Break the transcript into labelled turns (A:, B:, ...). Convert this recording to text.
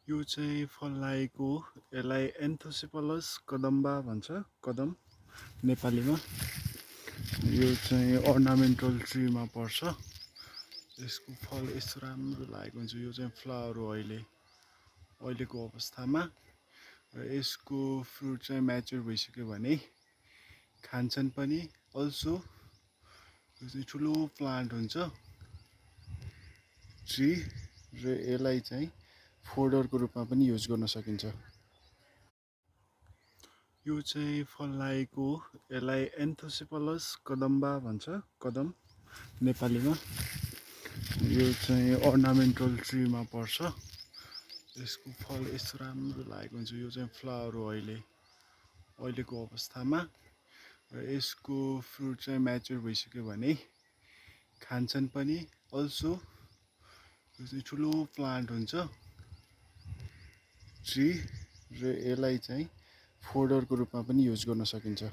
A: यो चाहिँ फलाइको यसलाई एन्थोसिपलस कदम्बा भन्छ, कदम नेपालीमा। यो चाहिँ अर्नामेन्टल ट्रीमा पर्छ। यसको फल यस्तो राम्रो लागेको हुन्छ। यो चाहिँ फ्लावर हो अहिलेको अवस्थामा, र यसको फ्रुट चाहिँ म्याच्योर भइसक्यो भने खान्छन् पनि। अल्सो यो चाहिँ ठुलो प्लान्ट हुन्छ, ट्री, र यसलाई चाहिँ फोडरको रूपमा पनि युज गर्न सकिन्छ। यो चाहिँ फलाइको यसलाई एन्थोसिपलस कदम्बा भन्छ, कदम नेपालीमा। यो चाहिँ अर्नामेन्टल ट्रीमा पर्छ। यसको फल यस्तो राम्रो लागेको हुन्छ। यो चाहिँ फ्लावर हो अहिलेको अवस्थामा, र यसको फ्रुट चाहिँ म्याच्योर भइसक्यो भने खान्छन् पनि। अल्सो यो चाहिँ ठुलो प्लान्ट हुन्छ, ट्री, र यसलाई चाहिँ फोडरको रूपमा पनि युज गर्न सकिन्छ।